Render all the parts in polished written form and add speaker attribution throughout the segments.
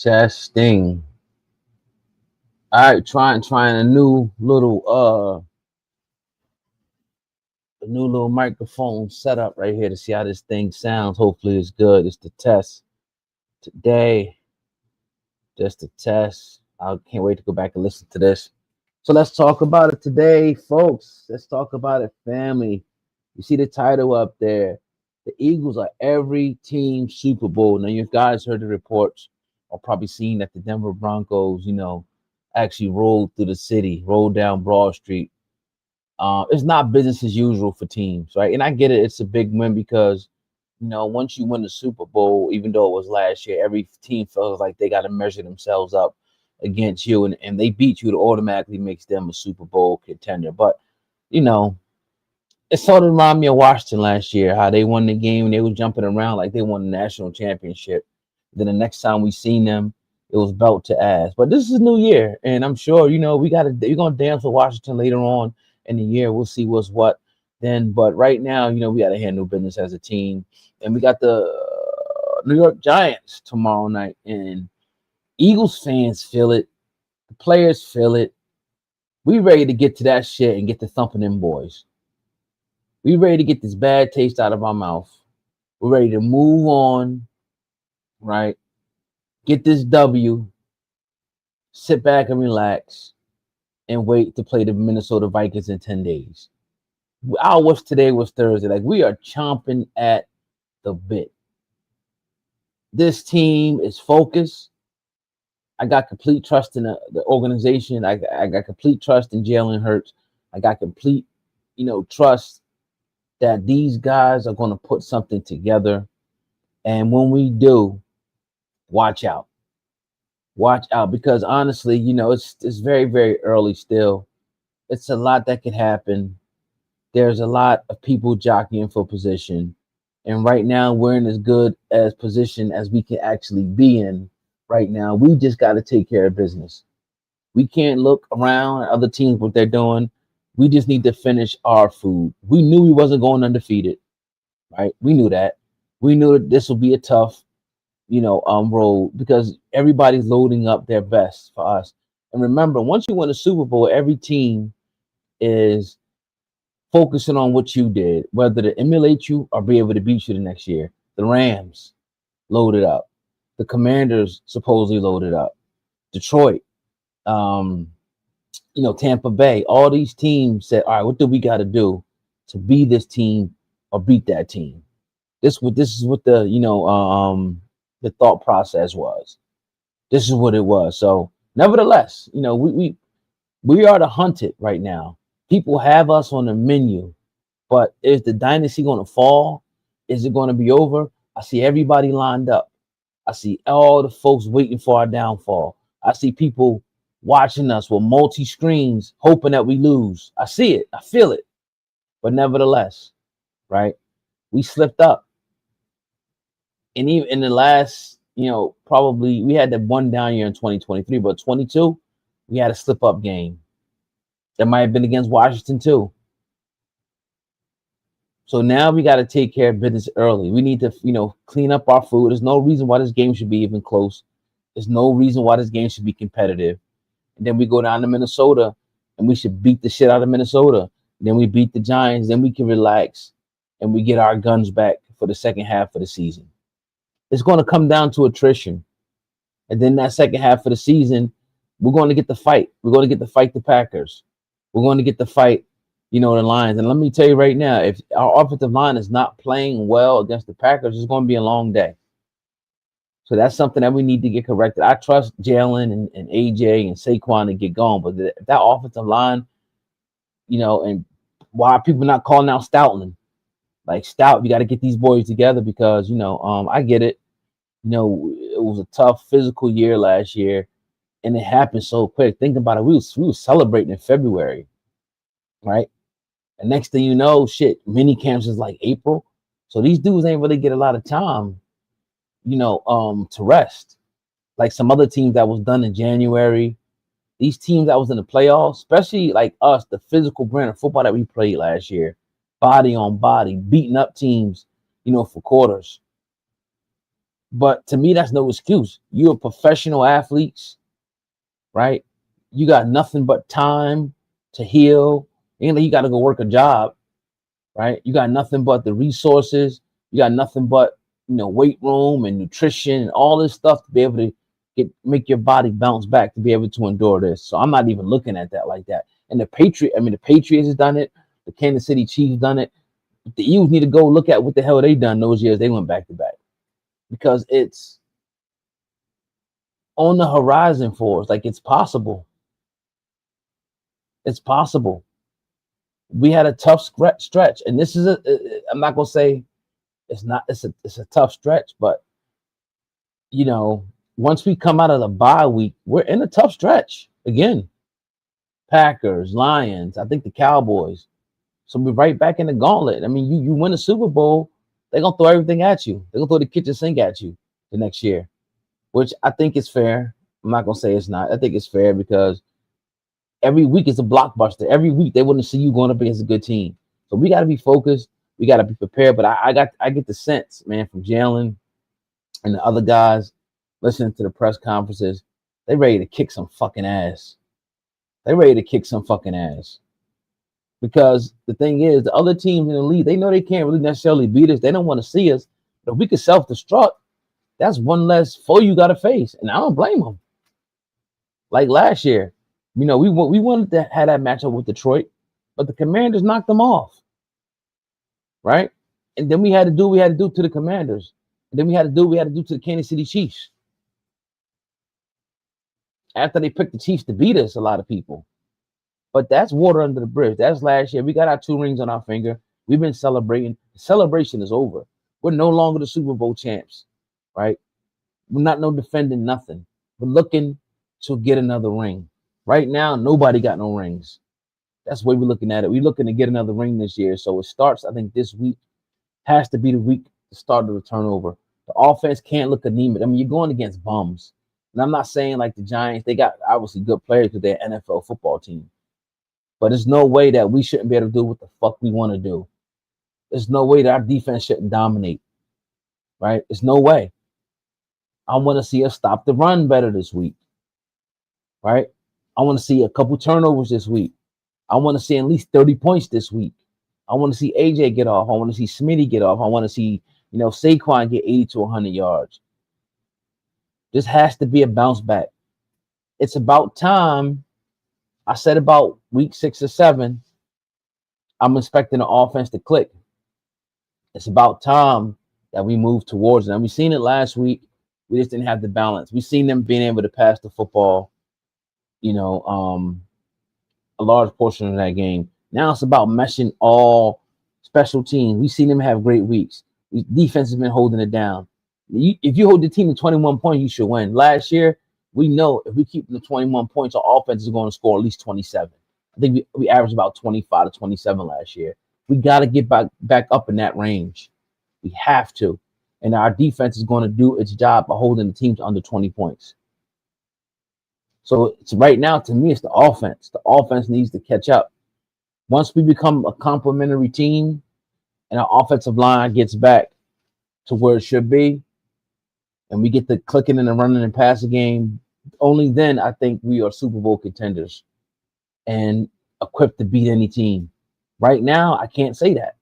Speaker 1: Testing. All right, trying a new little microphone setup right here to see how this thing sounds. Hopefully it's good. It's the test today. Just a test. I can't wait to go back and listen to this. So let's talk about it today, folks. Let's talk about it, family. You see the title up there. The Eagles are every team Super Bowl. Now, you guys heard the reports or probably seen that the Denver Broncos, actually rolled through the city, rolled down Broad Street. It's not business as usual for teams, right? And I get it. It's a big win because, once you win the Super Bowl, even though it was last year, every team feels like they got to measure themselves up against you, and they beat you, it automatically makes them a Super Bowl contender. But, you know, it sort of reminded me of Washington last year, how they won the game and they were jumping around like they won the national championship. Then the next time we seen them, it was belt to ass. But this is New Year, and I'm sure we're gonna dance with Washington later on in the year. We'll see what's what then. But right now, we got to handle business as a team, and we got the New York Giants tomorrow night, and Eagles fans feel it, the players feel it. We ready to get to that shit and get to thumping them boys. We ready to get this bad taste out of our mouth. We're ready to move on, right? Get this W, sit back and relax, and wait to play the Minnesota Vikings in 10 days. I wish today was Thursday. Like, we are chomping at the bit. This team is focused. I got complete trust in the organization. I got complete trust in Jalen Hurts. I got complete, trust that these guys are going to put something together. And when we do, watch out. Watch out, because honestly, it's very, very early still. It's a lot that could happen. There's a lot of people jockeying for position. And right now, we're in as good as position as we can actually be in right now. We just got to take care of business. We can't look around at other teams, what they're doing. We just need to finish our food. We knew we wasn't going undefeated, right? We knew that. We knew that this would be a tough, road, because everybody's loading up their best for us. And remember, once you win a Super Bowl, every team is focusing on what you did, whether to emulate you or be able to beat you the next year. The Rams loaded up. The Commanders supposedly loaded up. Detroit, Tampa Bay. All these teams said, all right, what do we got to do to be this team or beat that team? This is what the thought process was. This is what it was. So, nevertheless, we are the hunted right now. People have us on the menu, but is the dynasty going to fall? Is it going to be over? I see everybody lined up. I see all the folks waiting for our downfall. I see people watching us with multi screens, hoping that we lose. I see it. I feel it. But nevertheless, right? We slipped up. And even in the last, probably we had that one down year in 2023, but 22, we had a slip up game. That might have been against Washington too. So now we got to take care of business early. We need to, clean up our food. There's no reason why this game should be even close. There's no reason why this game should be competitive. And then we go down to Minnesota and we should beat the shit out of Minnesota. Then we beat the Giants. Then we can relax and we get our guns back for the second half of the season. It's going to come down to attrition. And then that second half of the season, we're going to get the fight. We're going to get to fight the Packers. We're going to get to fight, the Lions. And let me tell you right now, if our offensive line is not playing well against the Packers, it's going to be a long day. So that's something that we need to get corrected. I trust Jalen and AJ and Saquon to get going, but that offensive line, and why are people not calling out Stoutland? Like, Stout, you got to get these boys together because, I get it. It was a tough physical year last year, and it happened so quick. Think about it. We was celebrating in February, right? And next thing you know, mini camps is like April. So these dudes ain't really get a lot of time, to rest. Like some other teams that was done in January. These teams that was in the playoffs, especially like us, the physical brand of football that we played last year, body on body, beating up teams, for quarters. But to me, that's no excuse. You're professional athletes, right? You got nothing but time to heal. And you got to go work a job, right? You got nothing but the resources. You got nothing but weight room and nutrition and all this stuff to be able to make your body bounce back to be able to endure this. So I'm not even looking at that like that. And the Patriots has done it. The Kansas City Chiefs done it. The Eagles need to go look at what the hell they done those years they went back to back, because it's on the horizon for us. Like, it's possible. It's possible. We had a tough stretch, and this is I'm not gonna say it's not. It's a tough stretch, but once we come out of the bye week, we're in a tough stretch again. Packers, Lions, I think the Cowboys. So we're right back in the gauntlet. I mean, you win the Super Bowl, they're gonna throw everything at you. They're gonna throw the kitchen sink at you the next year, which I think is fair. I'm not gonna say it's not. I think it's fair because every week is a blockbuster. Every week they want to see you going up against a good team. So we got to be focused. We got to be prepared. But I get the sense, man, from Jalen and the other guys listening to the press conferences, they ready to kick some fucking ass. They ready to kick some fucking ass. Because the thing is, the other teams in the league, they know they can't really necessarily beat us. They don't want to see us. But if we could self-destruct, that's one less foe you got to face. And I don't blame them. Like last year, we wanted to have that matchup with Detroit, but the Commanders knocked them off. Right? And then we had to do what we had to do to the Commanders. And then we had to do what we had to do to the Kansas City Chiefs. After they picked the Chiefs to beat us, a lot of people. But that's water under the bridge. That's last year. We got our 2 rings on our finger. We've been celebrating. The celebration is over. We're no longer the Super Bowl champs, right? We're not defending nothing. We're looking to get another ring. Right now, nobody got no rings. That's the way we're looking at it. We're looking to get another ring this year. So it starts, I think, this week. Has to be the week to start the turnover. The offense can't look anemic. I mean, you're going against bums. And I'm not saying like the Giants. They got obviously good players because they're an NFL football team. But there's no way that we shouldn't be able to do what the fuck we want to do. There's no way that our defense shouldn't dominate, right? There's no way. I want to see us stop the run better this week, right? I want to see a couple turnovers this week. I want to see at least 30 points this week. I want to see AJ get off. I want to see Smitty get off. I want to see, Saquon get 80 to 100 yards. This has to be a bounce back. It's about time. I said about week 6 or 7, I'm expecting the offense to click. It's about time that we move towards it. And we've seen it last week. We just didn't have the balance. We've seen them being able to pass the football, a large portion of that game. Now it's about meshing all special teams. We've seen them have great weeks. Defense has been holding it down. If you hold the team to 21 points, you should win. Last year, we know if we keep the 21 points, our offense is going to score at least 27. I think we averaged about 25 to 27 last year. We got to get back up in that range. We have to. And our defense is going to do its job by holding the team to under 20 points. So it's right now, to me, it's the offense. The offense needs to catch up. Once we become a complementary team and our offensive line gets back to where it should be, and we get the clicking and the running and passing game, only then I think we are Super Bowl contenders and equipped to beat any team. Right now, I can't say that.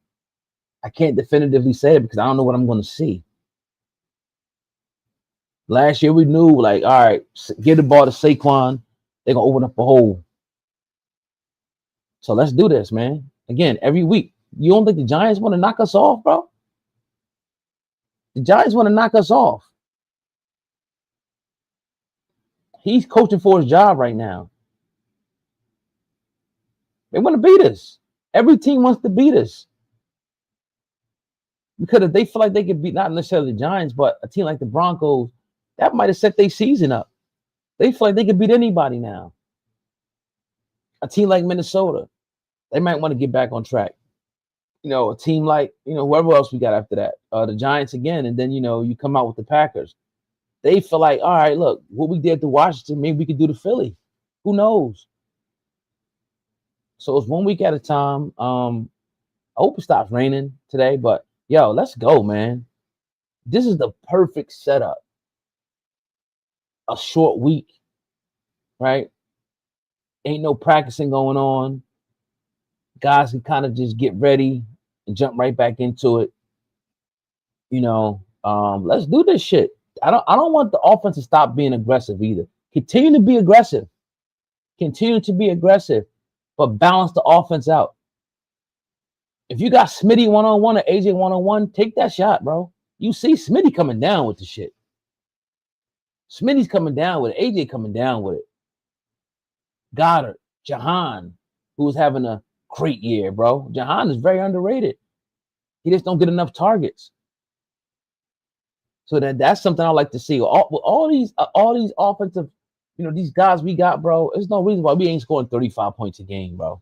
Speaker 1: I can't definitively say it because I don't know what I'm going to see. Last year, we knew, like, all right, give the ball to Saquon. They're going to open up a hole. So let's do this, man. Again, every week. You don't think the Giants want to knock us off, bro? The Giants want to knock us off. He's coaching for his job right now. They want to beat us. Every team wants to beat us. Because if they feel like they could beat not necessarily the Giants, but a team like the Broncos, that might have set their season up. They feel like they could beat anybody now. A team like Minnesota, they might want to get back on track. A team like, whoever else we got after that, the Giants again, and then, you come out with the Packers. They feel like, all right, look, what we did to Washington, maybe we could do to Philly. Who knows? So it's 1 week at a time. I hope it stops raining today, but yo, let's go, man. This is the perfect setup. A short week, right? Ain't no practicing going on. Guys can kind of just get ready and jump right back into it. Let's do this shit. I don't want the offense to stop being aggressive either. Continue to be aggressive. Continue to be aggressive, but balance the offense out. If you got Smitty one-on-one or AJ one-on-one, take that shot, bro. You see Smitty coming down with the shit. Smitty's coming down with it. AJ coming down with it. Goddard, Jahan, who's having a great year, bro. Jahan is very underrated. He just don't get enough targets. So that's something I like to see. All these offensive, these guys we got, bro. There's no reason why we ain't scoring 35 points a game, bro.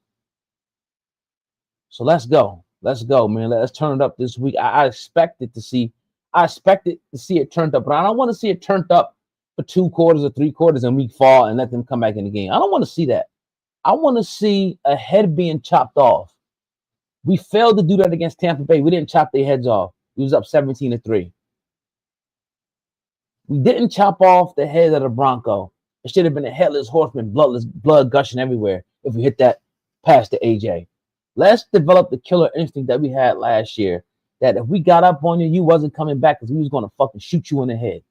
Speaker 1: So let's go, man. Let's turn it up this week. I expected to see it turned up, but I don't want to see it turned up for 2 quarters or 3 quarters and we fall and let them come back in the game. I don't want to see that. I want to see a head being chopped off. We failed to do that against Tampa Bay. We didn't chop their heads off. We was up 17-3. We didn't chop off the head of the Bronco. It should have been a headless horseman, blood gushing everywhere if we hit that pass to AJ. Let's develop the killer instinct that we had last year, that if we got up on you, you wasn't coming back because we was going to fucking shoot you in the head.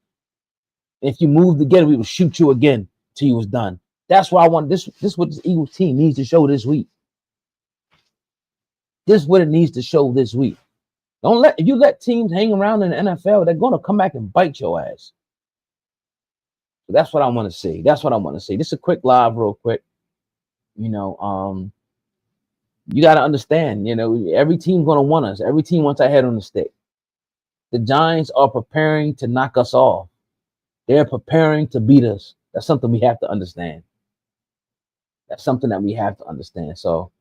Speaker 1: If you moved again, we would shoot you again till you was done. That's why I want this. This is what this Eagles team needs to show this week. This is what it needs to show this week. If you let teams hang around in the NFL, they're going to come back and bite your ass. So that's what I want to see. That's what I want to see. This is a quick live, real quick. You got to understand, every team's going to want us. Every team wants our head on the stick. The Giants are preparing to knock us off. They're preparing to beat us. That's something we have to understand. That's something that we have to understand. So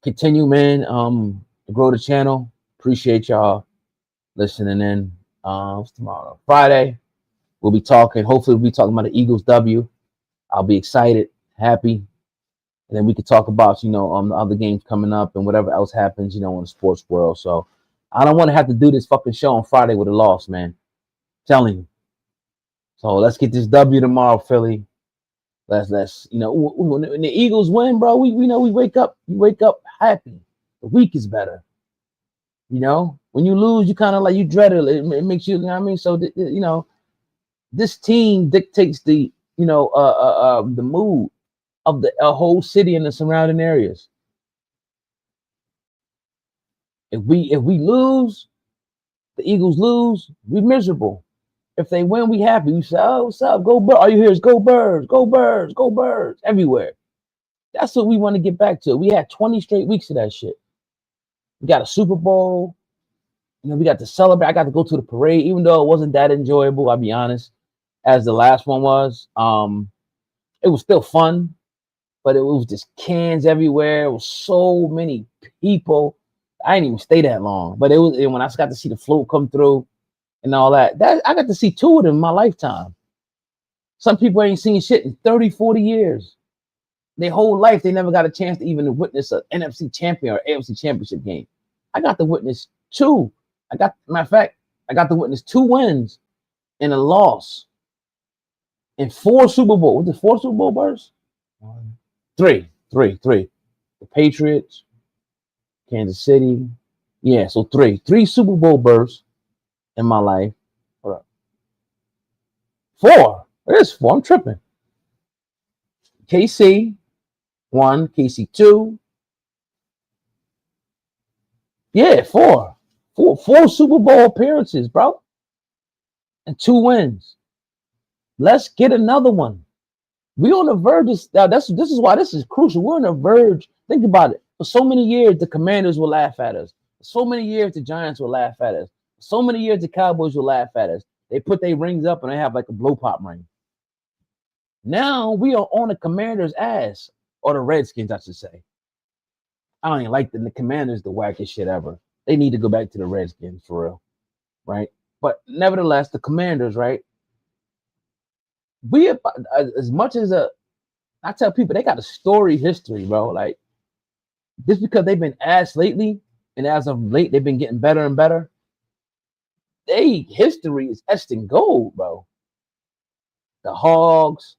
Speaker 1: continue, man, to grow the channel. Appreciate y'all listening in. What's tomorrow? Friday. We'll be talking. Hopefully, we'll be talking about the Eagles W. I'll be excited, happy. And then we could talk about, the other games coming up and whatever else happens, in the sports world. So I don't want to have to do this fucking show on Friday with a loss, man. Telling you. So let's get this W tomorrow, Philly. Let's when the Eagles win, bro, we wake up happy. The week is better. When you lose, you kind of like you dread it. It makes you, what I mean? So this team dictates the the mood of the whole city and the surrounding areas. If we lose, the Eagles lose, we miserable. If they win, we happy. We say, "Oh, what's up? Go Birds!" All you hear is "Go Birds! Go Birds! Go Birds!" everywhere. That's what we want to get back to. We had 20 straight weeks of that shit. We got a Super Bowl. We got to celebrate. I got to go to the parade, even though it wasn't that enjoyable. I'll be honest, as the last one was. It was still fun, but it was just cans everywhere. It was so many people. I didn't even stay that long, but it was when I got to see the float come through and all that. I got to see 2 of them in my lifetime. Some people ain't seen shit in 30, 40 years. Their whole life, they never got a chance to even witness an NFC champion or AFC championship game. I got to witness 2. Matter of fact, I got to witness 2 wins and a loss in 4 Super Bowl. Was it 4 Super Bowl bursts? 3. The Patriots, Kansas City. Yeah, so 3 Super Bowl bursts in my life. Hold up. 4. It is 4. I'm tripping. KC 1, KC 2. Yeah, 4 Super Bowl appearances, bro, and 2 wins. Let's get another one. We on the verge of now. This is why this is crucial. We're on the verge. Think about it. For so many years, the Commanders will laugh at us. For so many years, the Giants will laugh at us. For so many years, the Cowboys will laugh at us. They put their rings up and they have like a blow pop ring. Now we are on the Commanders' ass, or the Redskins, I should say. I don't even like the Commanders, the wackest shit ever. They need to go back to the Redskins for real, right? But nevertheless, the Commanders, right? We, as much as I tell people, they got a storied history, bro. Like, just because they've been ass lately, and as of late, they've been getting better and better. they history is etched in gold, bro. The Hogs,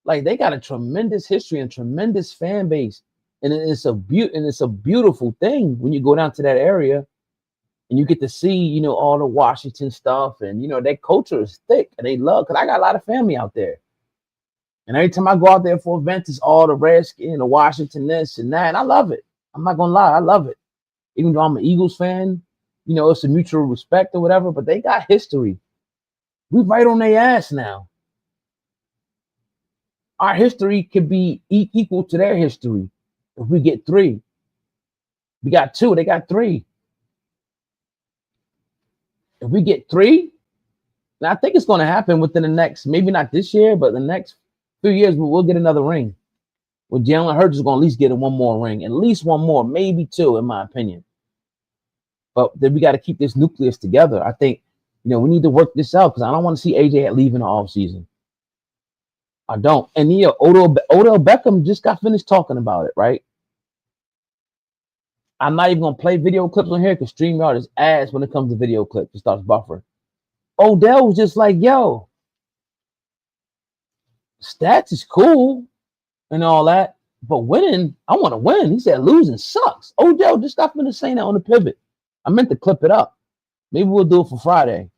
Speaker 1: like they got a tremendous history and tremendous fan base, and it's a beautiful thing when you go down to that area and you get to see, you know, all the Washington stuff, and you know that culture is thick, and they love. Cause I got a lot of family out there, and every time I go out there for events, it's all the Redskins, the Washington this and that, and I love it. I'm not gonna lie, I love it. Even though I'm an Eagles fan, you know, it's a mutual respect or whatever, but they got history. We right on their ass now. Our history could be equal to their history if we get 3. We got 2, they got 3. If we get 3, and I think it's going to happen within the next, maybe not this year, but the next few years, we'll get another ring. Well, Jalen Hurts is going to at least get one more ring, at least one more, maybe 2, in my opinion. But then we got to keep this nucleus together. I think, you know, we need to work this out because I don't want to see AJ leave in the offseason. I don't. And yeah, Odell Beckham just got finished talking about it, right? I'm not even going to play video clips on here because StreamYard is ass when it comes to video clips. It starts buffering. Odell was just like, yo, stats is cool and all that, but winning, I want to win. He said losing sucks. Odell just got finished saying that on the pivot. I meant to clip it up. Maybe we'll do it for Friday.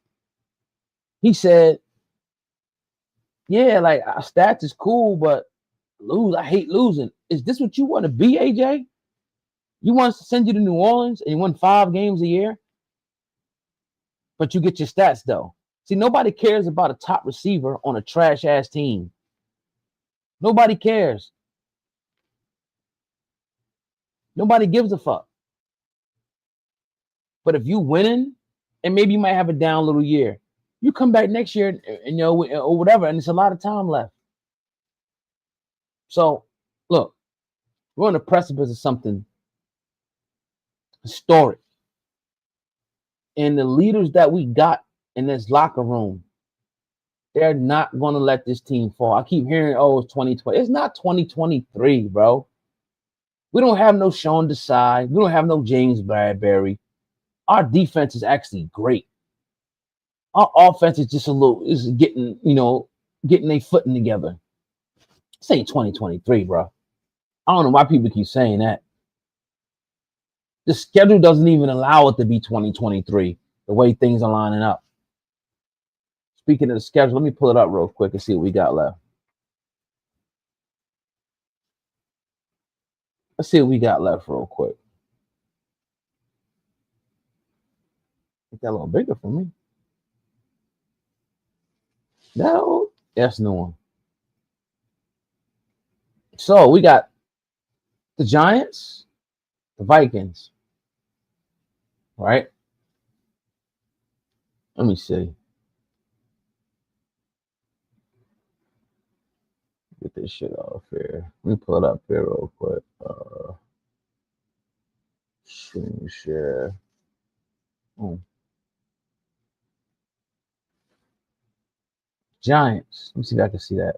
Speaker 1: He said, yeah, like stats is cool, but I hate losing. Is this what you want to be, AJ? You want us to send you to New Orleans and you win 5 games a year, but you get your stats though. See, nobody cares about a top receiver on a trash ass team. Nobody cares. Nobody gives a fuck. But if you winning, and maybe you might have a down little year, you come back next year and you know, or whatever, and it's a lot of time left. So, look, we're on the precipice of something historic. And the leaders that we got in this locker room, they're not going to let this team fall. I keep hearing, oh, it's 2020. It's not 2023, bro. We don't have no Sean Desai. We don't have no James Bradbury. Our defense is actually great. Our offense is just getting their footing together. This ain't 2023, bro. I don't know why people keep saying that. The schedule doesn't even allow it to be 2023, the way things are lining up. Speaking of the schedule, let me pull it up real quick and see what we got left. Let's see what we got left real quick. Make that a little bigger for me. No, that's no one. So we got the Giants, the Vikings, right? Let me see. Get this shit off here. Let me pull it up here real quick. Screen share. Giants. Let me see if I can see that.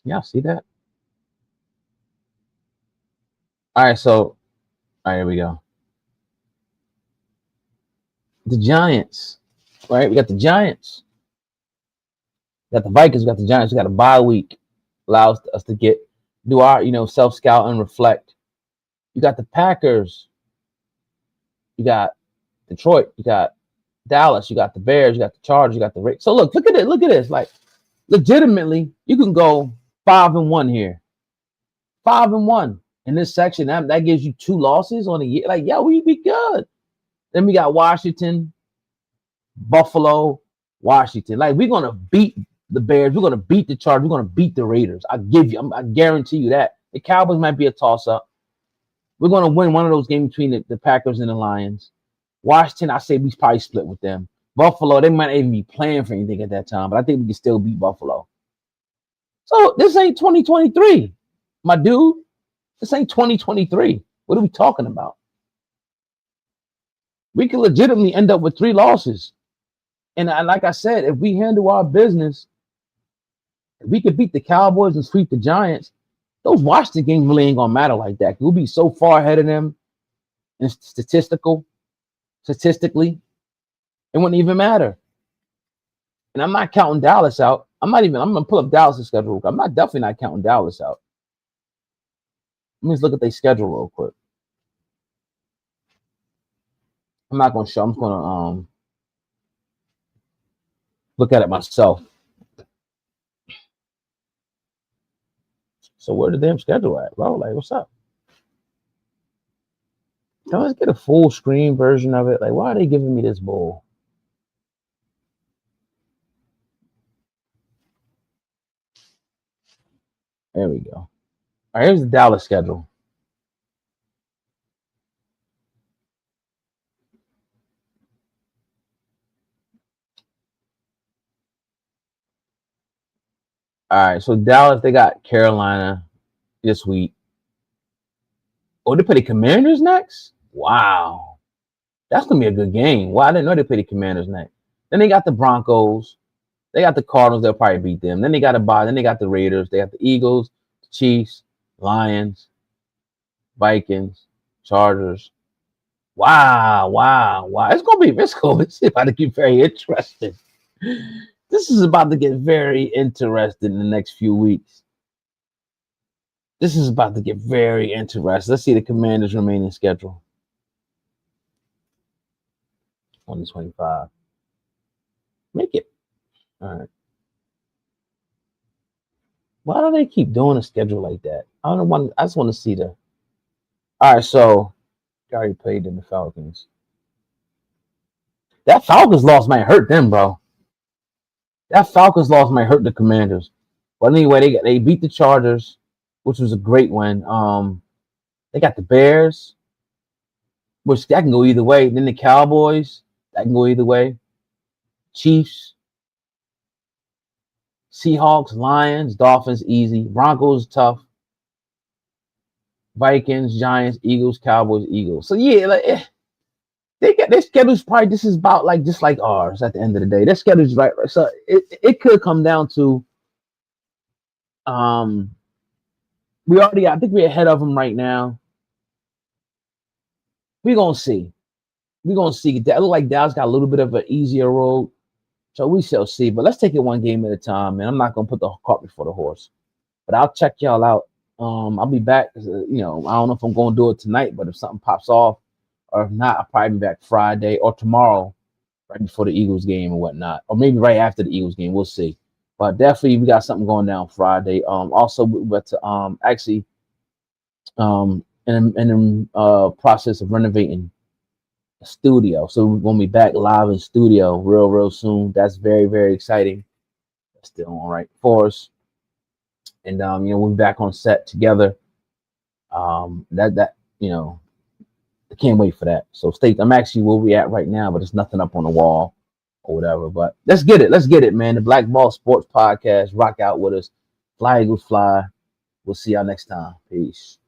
Speaker 1: Y'all see that? All right, here we go. The Giants, right? We got the Giants. We got the Vikings. We got the Giants. We got a bye week. Allows us to do our, self-scout and reflect. You got the Packers. You got Detroit. You got Dallas. You got the Bears. You got the Chargers. You got the Raiders. So look at it. Look at this. Like, legitimately, you can go 5-1 here. 5-1 in this section. That gives you 2 losses on a year. Like, yeah, we be good. Then we got Washington, Buffalo, Washington. Like, we're gonna beat the Bears. We're gonna beat the Chargers. We're gonna beat the Raiders. I guarantee you that. The Cowboys might be a toss-up. We're gonna win one of those games between the Packers and the Lions. Washington, I say we probably split with them. Buffalo, they might not even be playing for anything at that time, but I think we can still beat Buffalo. So this ain't 2023, my dude. This ain't 2023. What are we talking about? We can legitimately end up with 3 losses. And like I said, if we handle our business, if we could beat the Cowboys and sweep the Giants, those Washington games really ain't gonna matter like that. We'll be so far ahead of them and statistically, it wouldn't even matter. And I'm not counting Dallas out. I'm gonna pull up Dallas' schedule. I'm definitely not counting Dallas out. Let me just look at their schedule real quick. I'm not gonna show. I'm just gonna look at it myself. So where the damn schedule at, bro? Like, what's up? Can I just get a full screen version of it? Like, why are they giving me this bull? There we go. All right, here's the Dallas schedule. All right, so Dallas, they got Carolina this week. Oh, they play the Commanders next? Wow. That's going to be a good game. Wow, I didn't know they play the Commanders next. Then they got the Broncos. They got the Cardinals. They'll probably beat them. Then they got a bye. Then they got the Raiders. They got the Eagles, the Chiefs, Lions, Vikings, Chargers. Wow. It's about to get very interesting. This is about to get very interesting in the next few weeks. This is about to get very interesting. Let's see the Commanders' remaining schedule. 2025. Make it. All right. Why do they keep doing a schedule like that? I don't want. I just want to see the. All right, so already played in the Falcons. That Falcons loss might hurt them, bro. That Falcons loss might hurt the Commanders. But anyway, they beat the Chargers, which was a great win. They got the Bears, which that can go either way. Then the Cowboys, that can go either way. Chiefs, Seahawks, Lions, Dolphins, easy. Broncos, tough. Vikings, Giants, Eagles, Cowboys, Eagles. So yeah, like, they got their schedule's probably this is about like just like ours at the end of the day. Their schedule's right. So it could come down to I think we're ahead of them right now. We're gonna see. That look like Dallas got a little bit of an easier road. So we shall see. But let's take it one game at a time, man. I'm not gonna put the cart before the horse. But I'll check y'all out. I'll be back. I don't know if I'm gonna do it tonight, but if something pops off, or if not, I'll probably be back Friday or tomorrow, right before the Eagles game and whatnot, or maybe right after the Eagles game. We'll see. But definitely, we got something going down Friday. Also, we're to actually in the process of renovating a studio, so we're gonna be back live in studio real soon. That's very, very exciting. That's still all right for us. And we'll be back on set together. I can't wait for that. So I'm actually where we at right now, but there's nothing up on the wall or whatever. But let's get it, man. The Black Ball Sports Podcast. Rock out with us. Fly Eagles fly. We'll see y'all next time. Peace.